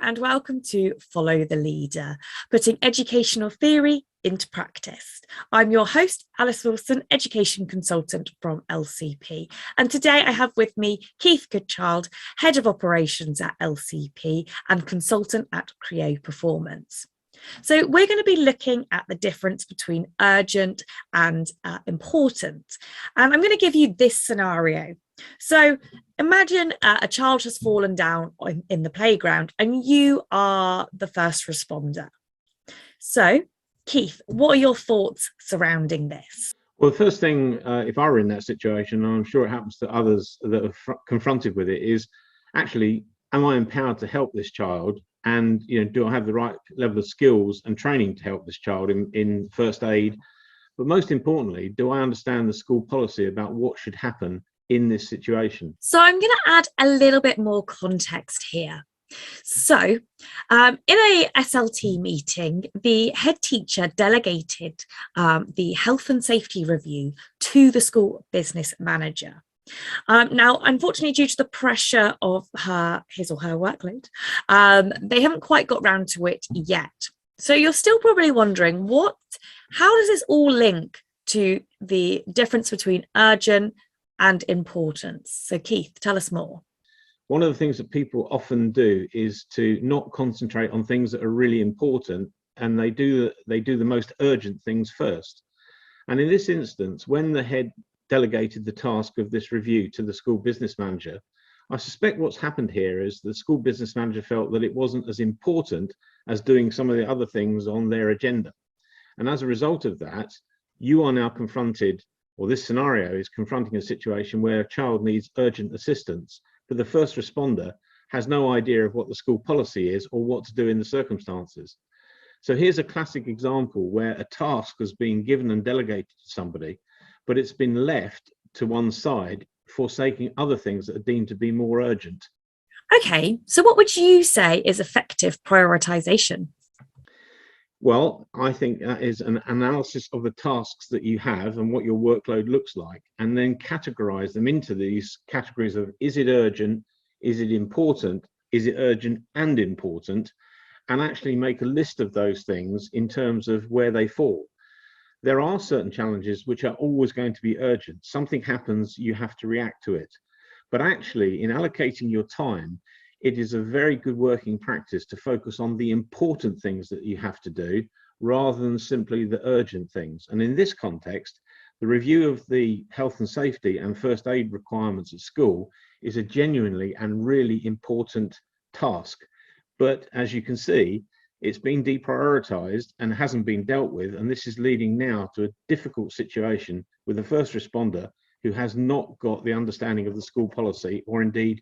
and welcome to Follow the Leader, putting educational theory into practice. I'm your host, Alice Wilson, education consultant from LCP. And today I have with me Keith Goodchild, Head of Operations at LCP and consultant at Creo Performance. So we're going to be looking at the difference between urgent and important. And I'm going to give you this scenario. So imagine a child has fallen down in the playground and you are the first responder. So, Keith, what are your thoughts surrounding this? Well, the first thing, if I were in that situation, and I'm sure it happens to others that are confronted with it, is actually, am I empowered to help this child? And do I have the right level of skills and training to help this child in first aid? But most importantly, do I understand the school policy about what should happen in this situation? So I'm going to add a little bit more context here. So in a SLT meeting, the head teacher delegated the health and safety review to the school business manager. Now, unfortunately, due to the pressure of his or her workload, they haven't quite got round to it yet. So you're still probably wondering, how does this all link to the difference between urgent and importance? So Keith, tell us more. One of the things that people often do is to not concentrate on things that are really important, and they do the most urgent things first. And in this instance, when the head delegated the task of this review to the school business manager, I suspect what's happened here is the school business manager felt that it wasn't as important as doing some of the other things on their agenda. And as a result of that, you are now confronted, or this scenario is confronting a situation where a child needs urgent assistance, but the first responder has no idea of what the school policy is or what to do in the circumstances. So here's a classic example where a task has been given and delegated to somebody, but it's been left to one side, forsaking other things that are deemed to be more urgent. Okay, so what would you say is effective prioritization? Well, I think that is an analysis of the tasks that you have and what your workload looks like, and then categorize them into these categories of, is it urgent? Is it important? Is it urgent and important? And actually make a list of those things in terms of where they fall. There are certain challenges which are always going to be urgent. Something happens, you have to react to it. But actually, in allocating your time, it is a very good working practice to focus on the important things that you have to do rather than simply the urgent things. And in this context, the review of the health and safety and first aid requirements at school is a genuinely and really important task. But as you can see, it's been deprioritized and hasn't been dealt with. And this is leading now to a difficult situation with a first responder who has not got the understanding of the school policy or indeed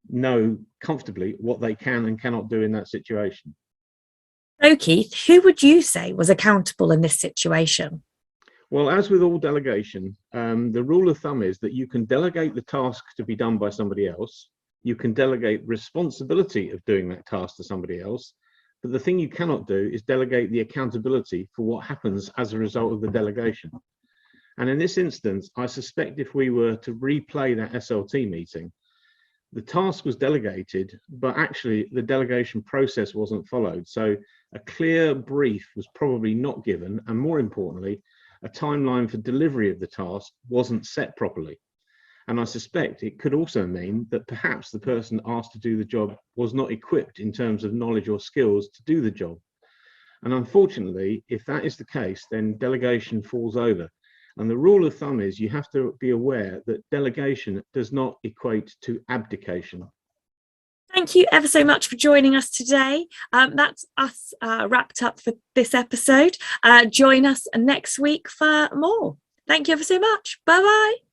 know comfortably what they can and cannot do in that situation. So Keith, who would you say was accountable in this situation? Well, as with all delegation, the rule of thumb is that you can delegate the task to be done by somebody else. You can delegate responsibility of doing that task to somebody else. But the thing you cannot do is delegate the accountability for what happens as a result of the delegation. And in this instance, I suspect if we were to replay that SLT meeting, the task was delegated, but actually the delegation process wasn't followed. So a clear brief was probably not given, and more importantly, a timeline for delivery of the task wasn't set properly. And I suspect it could also mean that perhaps the person asked to do the job was not equipped in terms of knowledge or skills to do the job. And unfortunately, if that is the case, then delegation falls over. And the rule of thumb is you have to be aware that delegation does not equate to abdication. Thank you ever so much for joining us today. That's us wrapped up for this episode. Join us next week for more. Thank you ever so much. Bye-bye.